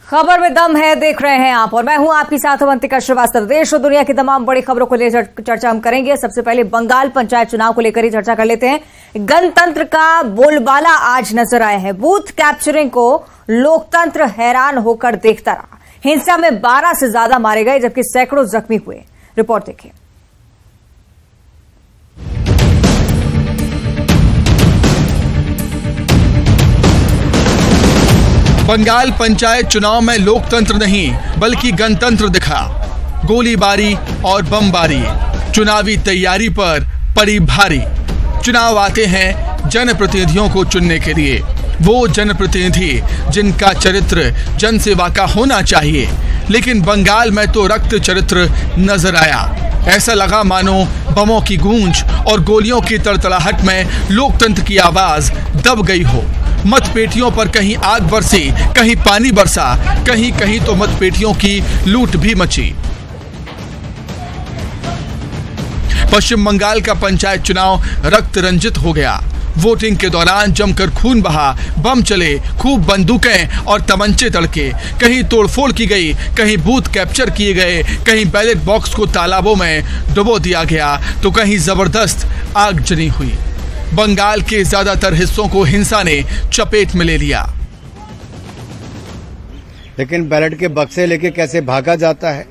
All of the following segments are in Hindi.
खबर में दम है, देख रहे हैं आप और मैं हूं आपके साथ अवंतिका श्रीवास्तव। देश और दुनिया की तमाम बड़ी खबरों को लेकर चर्चा हम करेंगे। सबसे पहले बंगाल पंचायत चुनाव को लेकर ही चर्चा कर लेते हैं। गणतंत्र का बोलबाला आज नजर आया है। बूथ कैप्चरिंग को लोकतंत्र हैरान होकर देखता रहा। हिंसा में 12 से ज्यादा मारे गए जबकि सैकड़ों जख्मी हुए। रिपोर्ट देखिए। बंगाल पंचायत चुनाव में लोकतंत्र नहीं बल्कि गणतंत्र दिखा। गोलीबारी और बमबारी चुनावी तैयारी पर पड़ी भारी। चुनाव आते हैं जनप्रतिनिधियों को चुनने के लिए, वो जनप्रतिनिधि जिनका चरित्र जनसेवा का होना चाहिए। लेकिन बंगाल में तो रक्त चरित्र नजर आया। ऐसा लगा मानो बमों की गूंज और गोलियों की तड़तड़ाहट में लोकतंत्र की आवाज दब गई हो। मतपेटियों पर कहीं आग बरसी, कहीं पानी बरसा, कहीं कहीं तो मतपेटियों की लूट भी मची। पश्चिम बंगाल का पंचायत चुनाव रक्त रंजित हो गया। वोटिंग के दौरान जमकर खून बहा, बम चले, खूब बंदूकें और तमंचे तड़के। कहीं तोड़फोड़ की गई, कहीं बूथ कैप्चर किए गए, कहीं बैलेट बॉक्स को तालाबों में डुबो दिया गया, तो कहीं जबरदस्त आगजनी हुई। बंगाल के ज्यादातर हिस्सों को हिंसा ने चपेट में ले लिया। लेकिन बैलेट के बक्से लेके कैसे भागा जाता है,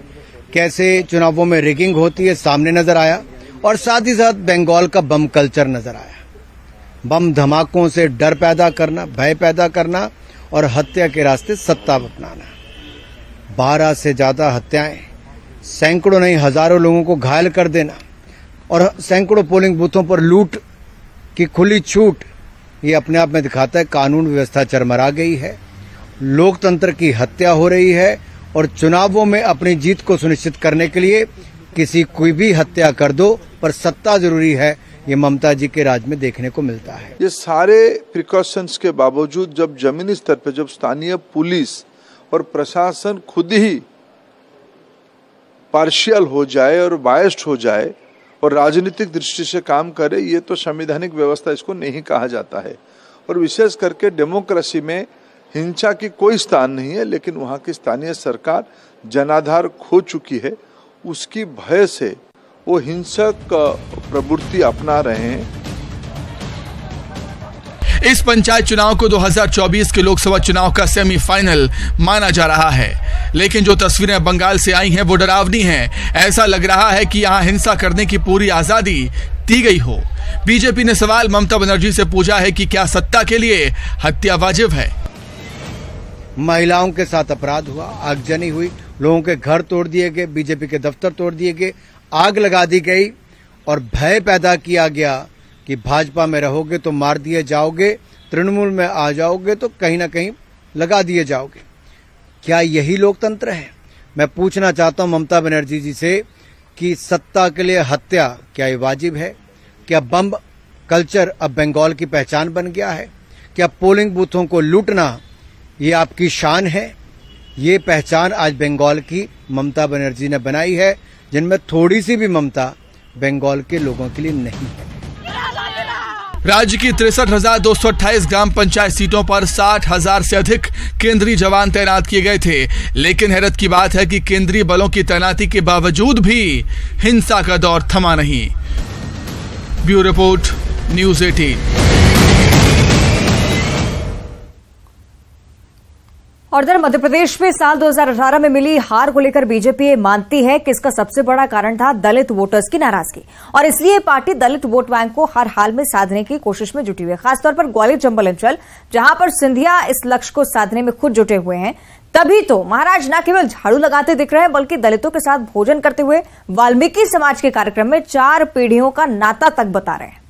कैसे चुनावों में रिगिंग होती है, सामने नजर आया। और साथ ही साथ बंगाल का बम कल्चर नजर आया। बम धमाकों से डर पैदा करना, भय पैदा करना और हत्या के रास्ते सत्ता अपनाना। 12 से ज्यादा हत्याएं, सैकड़ों नहीं हजारों लोगों को घायल कर देना और सैकड़ों पोलिंग बूथों पर लूट की खुली छूट, ये अपने आप में दिखाता है कानून व्यवस्था चरमरा गई है, लोकतंत्र की हत्या हो रही है। और चुनावों में अपनी जीत को सुनिश्चित करने के लिए किसी कोई भी हत्या कर दो, पर सत्ता जरूरी है। ये ममता जी के राज में देखने को मिलता है। ये सारे प्रिकॉशंस के बावजूद जब जमीनी स्तर पर जब स्थानीय पुलिस और प्रशासन खुद ही पार्शियल हो जाए और बायस्ड हो जाए और राजनीतिक दृष्टि से काम करे, ये तो संवैधानिक व्यवस्था इसको नहीं कहा जाता है। और विशेष करके डेमोक्रेसी में हिंसा की कोई स्थान नहीं है, लेकिन वहाँ की स्थानीय सरकार जनाधार खो चुकी है। उसकी भय से वो हिंसक प्रवृत्ति अपना रहे हैं। इस पंचायत चुनाव को 2024 के लोकसभा चुनाव का सेमीफाइनल माना जा रहा है। लेकिन जो तस्वीरें बंगाल से आई हैं वो डरावनी हैं। ऐसा लग रहा है कि यहाँ हिंसा करने की पूरी आजादी दी गई हो। बीजेपी ने सवाल ममता बनर्जी से पूछा है कि क्या सत्ता के लिए हत्या वाजिब है। महिलाओं के साथ अपराध हुआ, आगजनी हुई, लोगों के घर तोड़ दिए गए, बीजेपी के दफ्तर तोड़ दिए गए, आग लगा दी गई और भय पैदा किया गया कि भाजपा में रहोगे तो मार दिए जाओगे, तृणमूल में आ जाओगे तो कहीं ना कहीं लगा दिए जाओगे। क्या यही लोकतंत्र है? मैं पूछना चाहता हूं ममता बनर्जी जी से कि सत्ता के लिए हत्या क्या ये वाजिब है? क्या बम कल्चर अब बंगाल की पहचान बन गया है? क्या पोलिंग बूथों को लूटना ये आपकी शान है? ये पहचान आज बंगाल की ममता बनर्जी ने बनाई है, जिनमें थोड़ी सी भी ममता बंगाल के लोगों के लिए नहीं है। राज्य की 63,228 ग्राम पंचायत सीटों पर 60,000 से अधिक केंद्रीय जवान तैनात किए गए थे। लेकिन हैरत की बात है कि केंद्रीय बलों की तैनाती के बावजूद भी हिंसा का दौर थमा नहीं। Bureau report, news 18। और इधर मध्य प्रदेश में साल 2018 में मिली हार को लेकर बीजेपी मानती है कि इसका सबसे बड़ा कारण था दलित वोटर्स की नाराजगी और इसलिए पार्टी दलित वोट बैंक को हर हाल में साधने की कोशिश में जुटी हुई है। खासतौर पर ग्वालियर चंबल अंचल, जहां पर सिंधिया इस लक्ष्य को साधने में खुद जुटे हुए हैं। तभी तो महाराज न केवल झाड़ू लगाते दिख रहे हैं बल्कि दलितों के साथ भोजन करते हुए वाल्मीकि समाज के कार्यक्रम में 4 पीढ़ियों का नाता तक बता रहे हैं।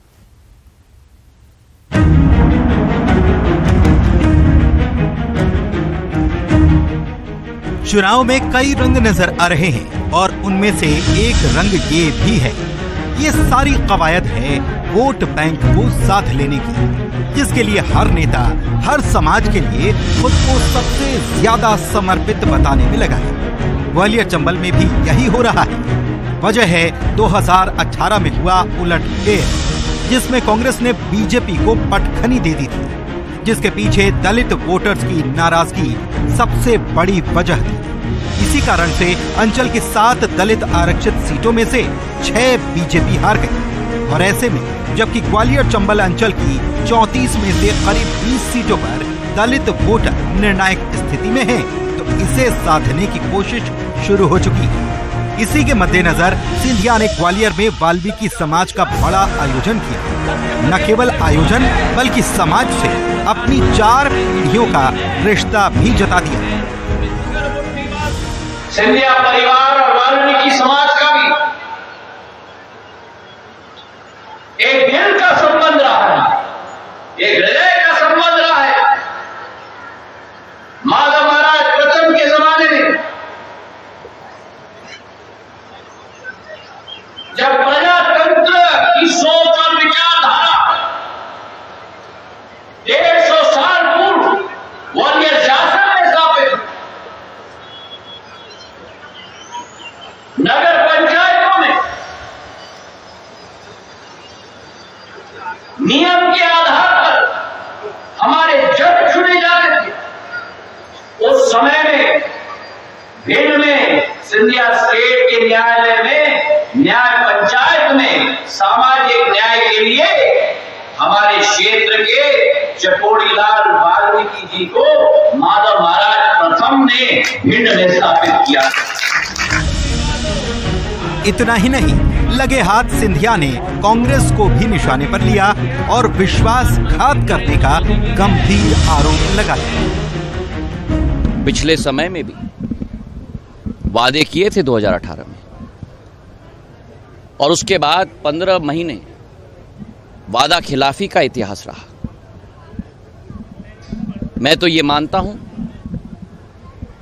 चुनाव में कई रंग नजर आ रहे हैं और उनमें से एक रंग ये भी है। ये सारी कवायद है वोट बैंक को साथ लेने की, जिसके लिए हर नेता हर समाज के लिए खुद को सबसे ज्यादा समर्पित बताने में लगा है। ग्वालियर चंबल में भी यही हो रहा है। वजह है 2018 में हुआ उलटफेर, जिसमें कांग्रेस ने बीजेपी को पटखनी दे दी थी। जिसके पीछे दलित वोटर्स की नाराजगी सबसे बड़ी वजह थी। इसी कारण से अंचल की 7 दलित आरक्षित सीटों में से 6 बीजेपी हार गई। और ऐसे में जबकि ग्वालियर चंबल अंचल की 34 में से करीब 20 सीटों पर दलित वोटर निर्णायक स्थिति में हैं, तो इसे साधने की कोशिश शुरू हो चुकी है। इसी के मद्देनजर सिंधिया ने ग्वालियर में वाल्मीकि समाज का बड़ा आयोजन किया। न केवल आयोजन बल्कि समाज से अपनी 4 पीढ़ियों का रिश्ता भी जता दिया। सिंधिया परिवार और वाल्मीकि समाज का भी एक दिल का संबंध रहा है, एक हृदय का संबंध रहा है। माधव महाराज प्रथम के जमाने में जब प्रजातंत्र की सोच और विचारधारा 150 साल पूर्व ग्वालियर शासन में स्थापित, नगर पंचायतों में नियम के आधार पर हमारे जज चुने जाते थे, उस समय में भिंड में सिंधिया स्टेट के न्यायालय में न्याय पंचायत में सामाजिक न्याय के लिए हमारे क्षेत्र के चकोड़ीलाल वाल्मीकि जी को माधव महाराज प्रथम ने भिंड में स्थापित किया। इतना ही नहीं, लगे हाथ सिंधिया ने कांग्रेस को भी निशाने पर लिया और विश्वासघात करने का गंभीर आरोप लगाया। पिछले समय में भी वादे किए थे 2018 में, और उसके बाद 15 महीने वादा खिलाफी का इतिहास रहा। मैं तो ये मानता हूं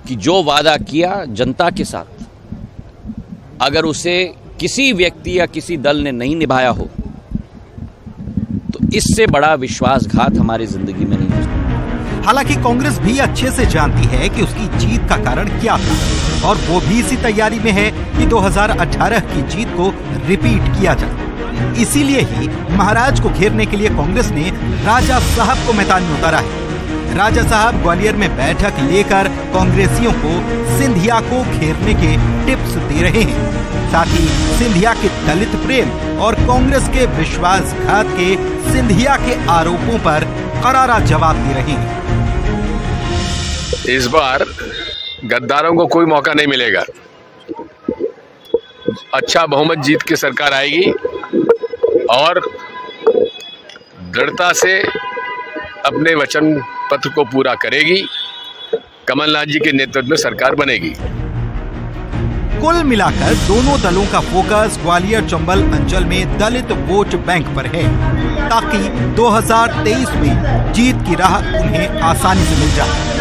कि जो वादा किया जनता के साथ, अगर उसे किसी व्यक्ति या किसी दल ने नहीं निभाया हो तो इससे बड़ा विश्वासघात हमारी जिंदगी में नहीं हो सकता। हालांकि कांग्रेस भी अच्छे से जानती है कि उसकी जीत का कारण क्या था, और वो भी इसी तैयारी में है कि 2018 की जीत को रिपीट किया जाए। इसीलिए ही महाराज को घेरने के लिए कांग्रेस ने राजा साहब को मैदान में उतारा है। राजा साहब ग्वालियर में बैठक लेकर कांग्रेसियों को सिंधिया को घेरने के टिप्स दे रहे हैं। साथ ही सिंधिया के दलित प्रेम और कांग्रेस के विश्वासघात के सिंधिया के आरोपों पर करारा जवाब दे रहे हैं। इस बार गद्दारों को कोई मौका नहीं मिलेगा। अच्छा बहुमत जीत की सरकार आएगी और दृढ़ता से अपने वचन पत्र को पूरा करेगी। कमलनाथ जी के नेतृत्व में सरकार बनेगी। कुल मिलाकर दोनों दलों का फोकस ग्वालियर चंबल अंचल में दलित वोट बैंक पर है, ताकि 2023 में जीत की राह उन्हें आसानी से मिल जाए।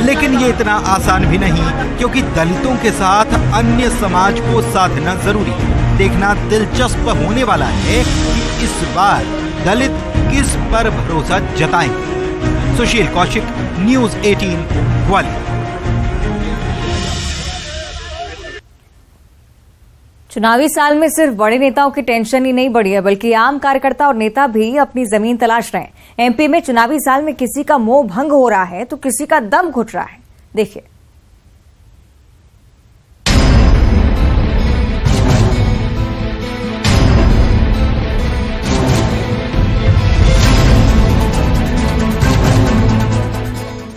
लेकिन ये इतना आसान भी नहीं, क्योंकि दलितों के साथ अन्य समाज को साधना जरूरी है। देखना दिलचस्प होने वाला है कि इस बार दलित किस पर भरोसा जताएंगे। सुशील कौशिक, न्यूज़ 18, ग्वालियर। चुनावी साल में सिर्फ बड़े नेताओं की टेंशन ही नहीं बढ़ी है, बल्कि आम कार्यकर्ता और नेता भी अपनी जमीन तलाश रहे हैं। एमपी में चुनावी साल में किसी का मोह भंग हो रहा है तो किसी का दम घुट रहा है। देखिए।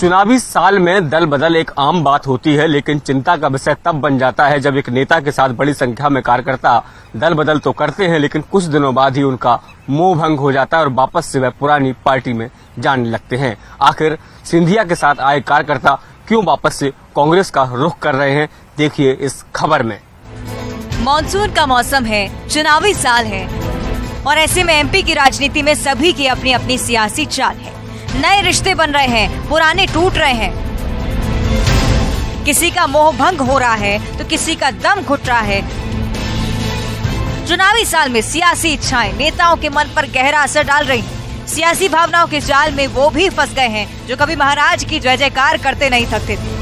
चुनावी साल में दल बदल एक आम बात होती है, लेकिन चिंता का विषय तब बन जाता है जब एक नेता के साथ बड़ी संख्या में कार्यकर्ता दल बदल तो करते हैं, लेकिन कुछ दिनों बाद ही उनका मोह भंग हो जाता है और वापस से वह पुरानी पार्टी में जाने लगते हैं। आखिर सिंधिया के साथ आए कार्यकर्ता क्यों वापस से कांग्रेस का रुख कर रहे हैं, देखिए इस खबर में। मॉनसून का मौसम है, चुनावी साल है, और ऐसे में एमपी की राजनीति में सभी की अपनी अपनी सियासी चाल है। नए रिश्ते बन रहे हैं, पुराने टूट रहे हैं। किसी का मोह भंग हो रहा है तो किसी का दम घुट रहा है। चुनावी साल में सियासी इच्छाएं नेताओं के मन पर गहरा असर डाल रही हैं। सियासी भावनाओं के जाल में वो भी फंस गए हैं जो कभी महाराज की जय जयकार करते नहीं थकते थे।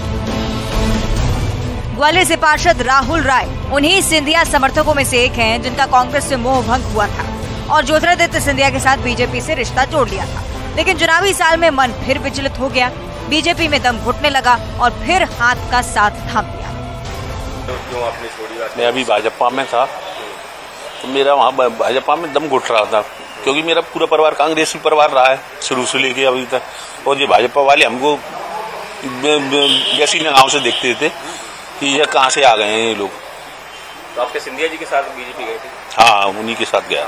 ग्वालियर से पार्षद राहुल राय उन्हीं सिंधिया समर्थकों में से एक हैं जिनका कांग्रेस से मोह भंग हुआ था और ज्योतिरादित्य सिंधिया के साथ बीजेपी से रिश्ता जोड़ लिया था। लेकिन चुनावी साल में मन फिर विचलित हो गया। बीजेपी में दम घुटने लगा और फिर हाथ का साथ थाम लिया। क्यों आपने छोड़ी बात? मैं अभी भाजपा में था तो मेरा वहाँ भाजपा में दम घुट रहा था, क्योंकि मेरा पूरा परिवार कांग्रेसी परिवार रहा है शुरू से लेके अभी तक। और ये भाजपा वाले हमको वैसी गाँव से देखते थे कि ये कहाँ से आ गए हैं ये लोग। तो आपके सिंधिया जी के साथ बीजेपी गए थे? हाँ, उन्हीं के साथ गया।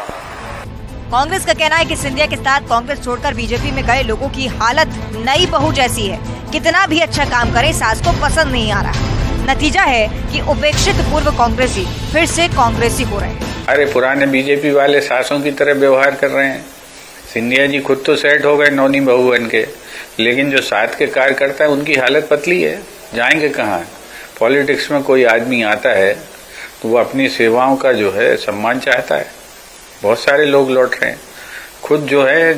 कांग्रेस का कहना है कि सिंधिया के साथ कांग्रेस छोड़कर बीजेपी में गए लोगों की हालत नई बहू जैसी है। कितना भी अच्छा काम करे, सास को पसंद नहीं आ रहा। नतीजा है कि उपेक्षित पूर्व कांग्रेसी फिर से कांग्रेसी हो रहे हैं। अरे पुराने बीजेपी वाले सासों की तरह व्यवहार कर रहे हैं। सिंधिया जी खुद तो सेट हो गए नौनी बहू बन के, लेकिन जो साथ के कार्यकर्ता है उनकी हालत पतली है, जाएंगे कहाँ? पॉलिटिक्स में कोई आदमी आता है तो वो अपनी सेवाओं का जो है सम्मान चाहता है। बहुत सारे लोग लौट रहे हैं। खुद जो है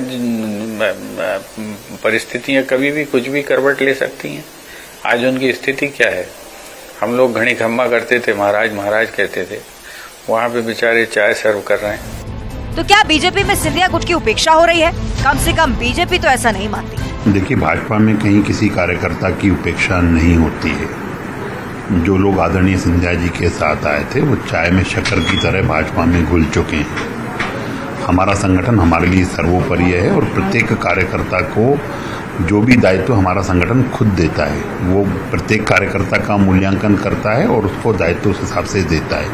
परिस्थितियां कभी भी कुछ भी करवट ले सकती हैं। आज उनकी स्थिति क्या है? हम लोग घड़ी खम्मा करते थे, महाराज महाराज कहते थे, वहाँ पे बेचारे चाय सर्व कर रहे हैं। तो क्या बीजेपी में सिंधिया गुट की उपेक्षा हो रही है? कम से कम बीजेपी तो ऐसा नहीं मानती। देखिए, भाजपा में कहीं किसी कार्यकर्ता की उपेक्षा नहीं होती है। जो लोग आदरणीय सिंधिया जी के साथ आए थे वो चाय में शक्कर की तरह भाजपा में घुल चुके हैं। हमारा संगठन हमारे लिए सर्वोपरि है और प्रत्येक कार्यकर्ता को जो भी दायित्व हमारा संगठन खुद देता है वो प्रत्येक कार्यकर्ता का मूल्यांकन करता है और उसको दायित्व उस हिसाब से देता है।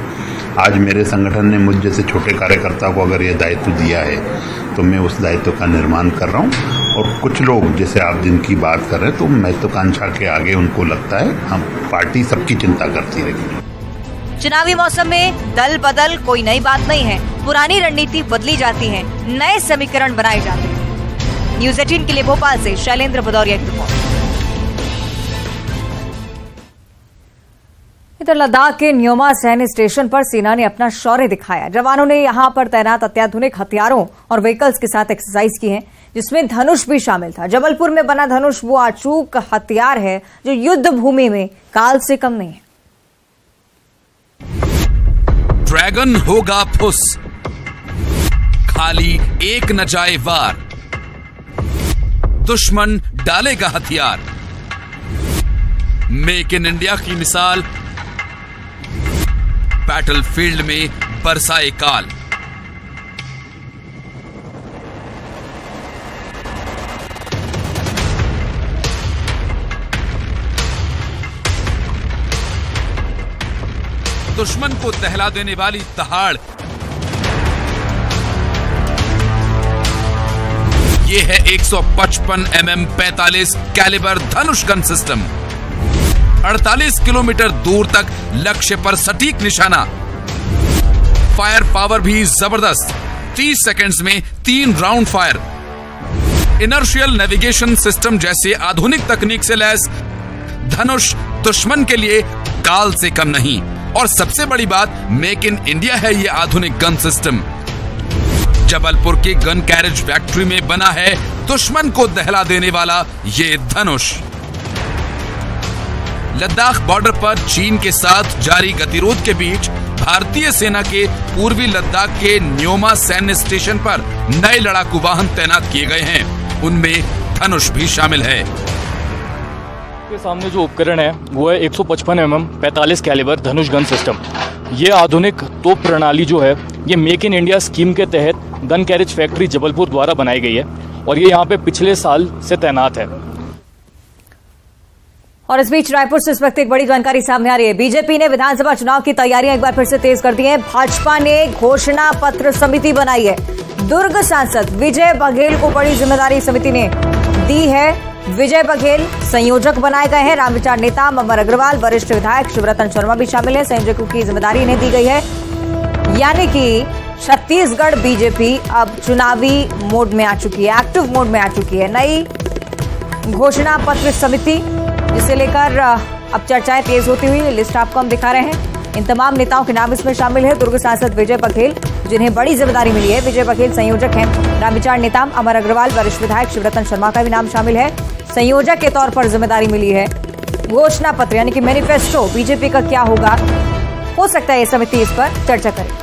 आज मेरे संगठन ने मुझ जैसे छोटे कार्यकर्ता को अगर ये दायित्व दिया है तो मैं उस दायित्व का निर्माण कर रहा हूँ। और कुछ लोग जैसे आप जिनकी बात कर रहे हैं तो महत्वाकांक्षा के आगे उनको लगता है हम पार्टी सबकी चिंता करती रहेगी। चुनावी मौसम में दल बदल कोई नई बात नहीं है। पुरानी रणनीति बदली जाती है, नए समीकरण बनाए जाते हैं। न्यूज़ 18 के लिए भोपाल से शैलेंद्र भदौरिया की रिपोर्ट। इधर लद्दाख के न्योमा सैन्य स्टेशन पर सेना ने अपना शौर्य दिखाया। जवानों ने यहां पर तैनात अत्याधुनिक हथियारों और व्हीकल्स के साथ एक्सरसाइज की है, जिसमें धनुष भी शामिल था। जबलपुर में बना धनुष वो अचूक हथियार है जो युद्ध भूमि में काल से कम नहीं है। ड्रैगन होगा फुस, खाली एक न जाए वार, दुश्मन डालेगा हथियार। मेक इन इंडिया की मिसाल बैटलफील्ड में बरसाए काल। दुश्मन को दहला देने वाली दहाड़, ये है 155 mm 45 कैलिबर धनुष गन सिस्टम। 48 किलोमीटर दूर तक लक्ष्य पर सटीक निशाना। फायर पावर भी जबरदस्त, 30 सेकंड्स में 3 round fire. Inertial navigation system जैसे आधुनिक तकनीक से लैस धनुष दुश्मन के लिए काल से कम नहीं। और सबसे बड़ी बात, मेक इन इंडिया है ये आधुनिक गन सिस्टम। जबलपुर की गन कैरेज फैक्ट्री में बना है दुश्मन को दहला देने वाला ये धनुष। लद्दाख बॉर्डर पर चीन के साथ जारी गतिरोध के बीच भारतीय सेना के पूर्वी लद्दाख के न्योमा सैन्य स्टेशन पर नए लड़ाकू वाहन तैनात किए गए हैं। उनमें धनुष भी शामिल है। के सामने जो उपकरण है वो है 155 mm 45 कैलिबर धनुष गन सिस्टम। ये आधुनिक तोप प्रणाली जो है ये मेक इन इंडिया स्कीम के तहत गन कैरेज फैक्ट्री जबलपुर द्वारा बनाई गई है और ये यहाँ पे पिछले साल से तैनात है। और इस बीच रायपुर से इस वक्त एक बड़ी जानकारी सामने आ रही है। बीजेपी ने विधानसभा चुनाव की तैयारियां एक बार फिर से तेज कर दी हैं। भाजपा ने घोषणा पत्र समिति बनाई है। दुर्ग सांसद विजय बघेल को बड़ी जिम्मेदारी समिति ने दी है। विजय बघेल संयोजक बनाए गए हैं। रामविचार नेता अमर अग्रवाल, वरिष्ठ विधायक शिवरतन शर्मा भी शामिल है। संयोजकों की जिम्मेदारी इन्हें दी गई है। यानी कि छत्तीसगढ़ बीजेपी अब चुनावी मोड में आ चुकी है, एक्टिव मोड में आ चुकी है। नई घोषणा पत्र समिति जिसे लेकर अब चर्चाएं तेज होती हुई लिस्ट आपको हम दिखा रहे हैं। इन तमाम नेताओं के नाम इसमें शामिल है। दुर्ग सांसद विजय बघेल जिन्हें बड़ी जिम्मेदारी मिली है। विजय बघेल संयोजक हैं। रामविचार नेता अमर अग्रवाल, वरिष्ठ विधायक शिवरतन शर्मा का भी नाम शामिल है। संयोजक के तौर पर जिम्मेदारी मिली है। घोषणा पत्र यानी कि मैनिफेस्टो बीजेपी का क्या होगा, हो सकता है ये समिति इस पर चर्चा करे।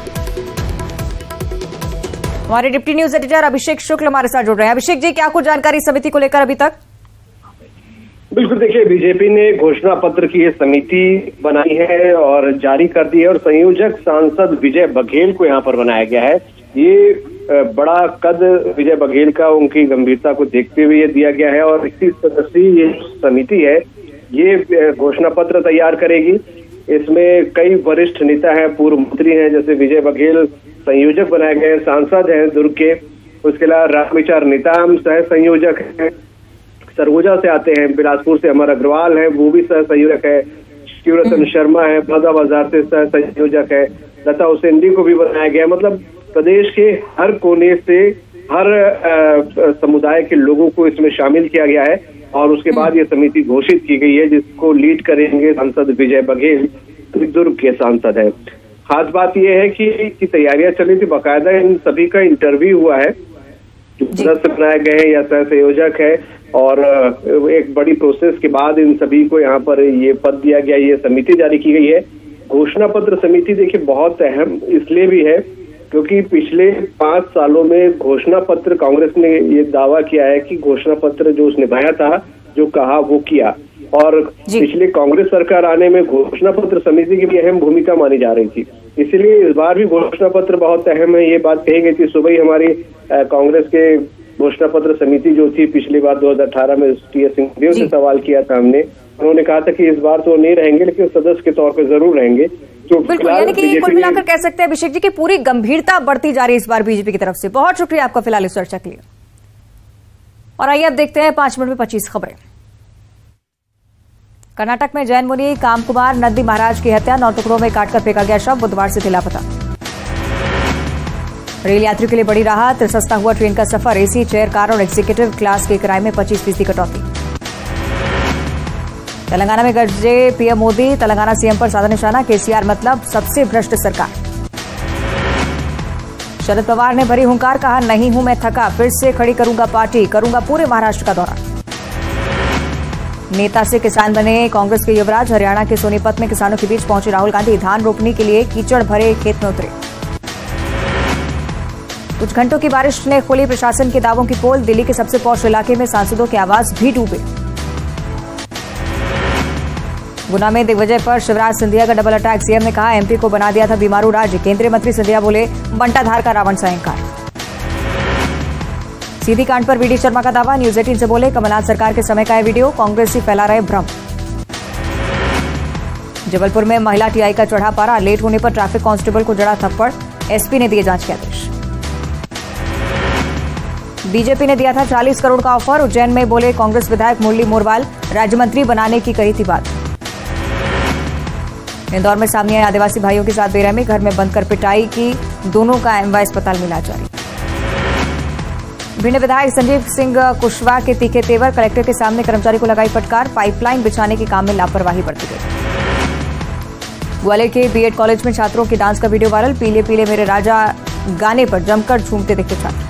हमारे डिप्टी न्यूज एडिटर अभिषेक शुक्ल हमारे साथ जुड़ रहे हैं। अभिषेक जी, क्या कुछ जानकारी समिति को लेकर अभी तक? बिल्कुल, देखिए, बीजेपी ने घोषणा पत्र की ये समिति बनाई है और जारी कर दी है और संयोजक सांसद विजय बघेल को यहाँ पर बनाया गया है। ये बड़ा कद विजय बघेल का उनकी गंभीरता को देखते हुए ये दिया गया है और 31 सदस्यीय ये समिति है, ये घोषणा पत्र तैयार करेगी। इसमें कई वरिष्ठ नेता हैं, पूर्व मंत्री हैं, जैसे विजय बघेल संयोजक बनाए गए, सांसद हैं दुर्ग के। उसके अलावा रामविचार नेताम सह संयोजक हैं, सरगुजा से आते हैं, बिलासपुर से अमर अग्रवाल हैं, वो भी सह संयोजक है। शिवरतन शर्मा है, बलौदाबाजार से सह संयोजक है। लता हुसैन को भी बनाया गया। मतलब प्रदेश के हर कोने से हर समुदाय के लोगों को इसमें शामिल किया गया है और उसके बाद ये समिति घोषित की गई है, जिसको लीड करेंगे सांसद विजय बघेल, दुर्ग के सांसद है। खास बात यह है कि तैयारियां चली थी, बाकायदा इन सभी का इंटरव्यू हुआ है, जो सदस्य बनाए गए हैं या सह संयोजक है, और एक बड़ी प्रोसेस के बाद इन सभी को यहाँ पर ये पद दिया गया, ये समिति जारी की गई है। घोषणा पत्र समिति देखिए बहुत अहम इसलिए भी है क्योंकि पिछले 5 सालों में घोषणा पत्र, कांग्रेस ने ये दावा किया है कि घोषणा पत्र जो उसने बनाया था, जो कहा वो किया, और पिछले कांग्रेस सरकार आने में घोषणा पत्र समिति की भी अहम भूमिका मानी जा रही थी। इसीलिए इस बार भी घोषणा पत्र बहुत अहम है, ये बात कही गई थी। सुबह ही हमारी कांग्रेस के घोषणा पत्र समिति जो थी, पिछली बार 2018 में टी.एस. सिंहदेव से सवाल किया था हमने, उन्होंने कहा था कि इस बार तो नहीं रहेंगे लेकिन सदस्य के तौर पर जरूर रहेंगे। तो बिल्कुल, यानी कि कुल मिलाकर कह सकते हैं अभिषेक जी की पूरी गंभीरता बढ़ती जा रही है इस बार बीजेपी की तरफ से। बहुत शुक्रिया आपका फिलहाल इस चर्चा के लिए। और आइए अब देखते हैं 5 मिनट में 25 खबरें। कर्नाटक में जैन मुनि कामकुमार नंदी महाराज की हत्या, 9 टुकड़ों में काटकर फेंका गया शव, बुधवार से थे लापता। रेल यात्रियों के लिए बड़ी राहत, सस्ता हुआ ट्रेन का सफर, एसी, चेयर कार और एग्जीक्यूटिव क्लास के किराए में 25% कटौती। तेलंगाना में गरजे पीएम मोदी, तेलंगाना सीएम पर साधा निशाना, केसीआर मतलब सबसे भ्रष्ट सरकार। शरद पवार ने भरी हुंकार, कहा नहीं हूं मैं थका, फिर से खड़ी करूंगा पार्टी, करूंगा पूरे महाराष्ट्र का दौरा। नेता से किसान बने कांग्रेस के युवराज, हरियाणा के सोनीपत में किसानों के बीच पहुंचे राहुल गांधी, धान रोपने के लिए कीचड़ भरे खेत में उतरे। कुछ घंटों की बारिश ने खोली प्रशासन के दावों की पोल, दिल्ली के सबसे पॉश इलाके में सांसदों के आवास भी डूबे। गुना में दिग्विजय पर शिवराज सिंधिया का डबल अटैक, सीएम ने कहा एमपी को बना दिया था बीमारू राज्य, केंद्रीय मंत्री सिंधिया बोले बंटाधार का रावण सा इंकार। सीधी कांड पर वीडी शर्मा का दावा, न्यूज 18 से बोले कमलनाथ सरकार के समय का है वीडियो, कांग्रेस ही फैला रहे भ्रम। जबलपुर में महिला टीआई का चढ़ा पारा, लेट होने पर ट्रैफिक कांस्टेबल को जड़ा थप्पड़, एसपी ने दिए जांच के आदेश। बीजेपी ने दिया था 40 करोड़ का ऑफर, उज्जैन में बोले कांग्रेस विधायक मुरली मोरवाल, राज्य मंत्री बनाने की कही थी बात। इंदौर में सामने आए आदिवासी भाइयों के साथ बेरहमी, घर में बंद कर पिटाई की, दोनों का एमवाय अस्पताल में इलाज जारी। भिंड विधायक संजीव सिंह कुशवाहा के तीखे तेवर, कलेक्टर के सामने कर्मचारी को लगाई फटकार, पाइपलाइन बिछाने के काम में लापरवाही बरती गई। ग्वालियर के बीएड कॉलेज में छात्रों के डांस का वीडियो वायरल, पीले पीले मेरे राजा गाने पर जमकर झूमते दिखे छात्र।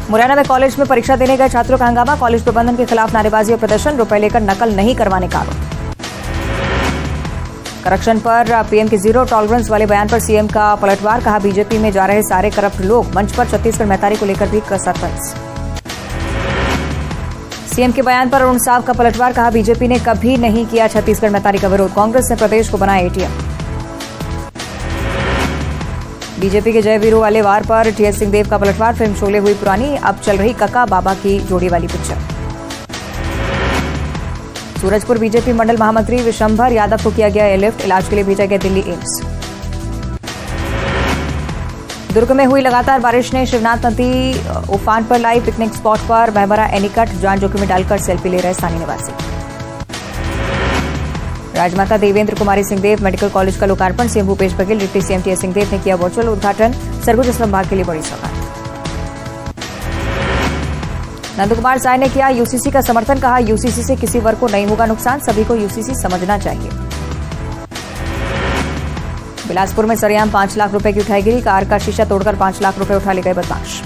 मुरैना में कॉलेज में परीक्षा देने गए छात्रों का हंगामा, कॉलेज प्रबंधन के खिलाफ नारेबाजी और प्रदर्शन, रुपए लेकर नकल नहीं करवाने का आरोप। करप्शन पर पीएम के जीरो टॉलरेंस वाले बयान पर सीएम का पलटवार, कहा बीजेपी में जा रहे सारे करप्ट लोग, मंच पर छत्तीसगढ़ मैतारी को लेकर भी कसा तंज। सीएम के बयान पर अरुण साव का पलटवार, कहा बीजेपी ने कभी नहीं किया छत्तीसगढ़ मैतारी का विरोध, कांग्रेस ने प्रदेश को बनाया एटीएम। बीजेपी के जयवीरू वाले वार पर टी.एस. सिंहदेव का पलटवार, फिल्म शोले हुई पुरानी, अब चल रही कका बाबा की जोड़ी वाली पिक्चर। सूरजपुर बीजेपी मंडल महामंत्री विशंभर यादव को किया गया एयरलिफ्ट, इलाज के लिए भेजा गया दिल्ली एम्स। दुर्ग में हुई लगातार बारिश ने शिवनाथ नदी उफान पर लाई, पिकनिक स्पॉट पर बहभरा एनीकट, जान जोखिम में डालकर सेल्फी ले रहे स्थानीय निवासी। राजमाता देवेंद्र कुमारी सिंहदेव मेडिकल कॉलेज का लोकार्पण, CM Bhupesh Baghel, deputy CM T.S.. Singhdeo ने किया वर्चुअल उद्घाटन, सरगुजा संभाग के लिए बड़ी सौगात। नंदकुमार साय ने किया यूसीसी का समर्थन, कहा यूसीसी से किसी वर्ग को नहीं होगा नुकसान, सभी को यूसीसी समझना चाहिए। बिलासपुर में सरेआम 5 लाख रुपए की उठाई गिरी, कार का शीशा तोड़कर 5 लाख रुपए उठा ले गए बदमाश।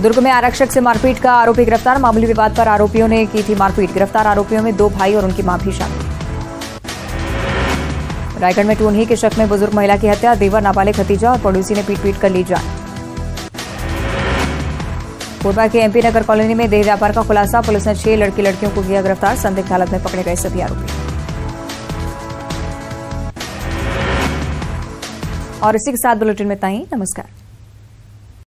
दुर्ग में आरक्षक से मारपीट का आरोपी गिरफ्तार, मामूली विवाद पर आरोपियों ने की थी मारपीट, गिरफ्तार आरोपियों में 2 भाई और उनकी मां भी शामिल। रायगढ़ में टूनही के शक में बुजुर्ग महिला की हत्या, देवर नाबालिग भतीजा और पड़ोसी ने पीट कर ली जान। कोरबा के एमपी नगर कॉलोनी में देह व्यापार का खुलासा, पुलिस ने 6 लड़की लड़कियों को किया गिरफ्तार, संदिग्ध हालत में पकड़े गए सभी आरोपी। और इसी के साथ बुलेटिन में इतना ही। नमस्कार।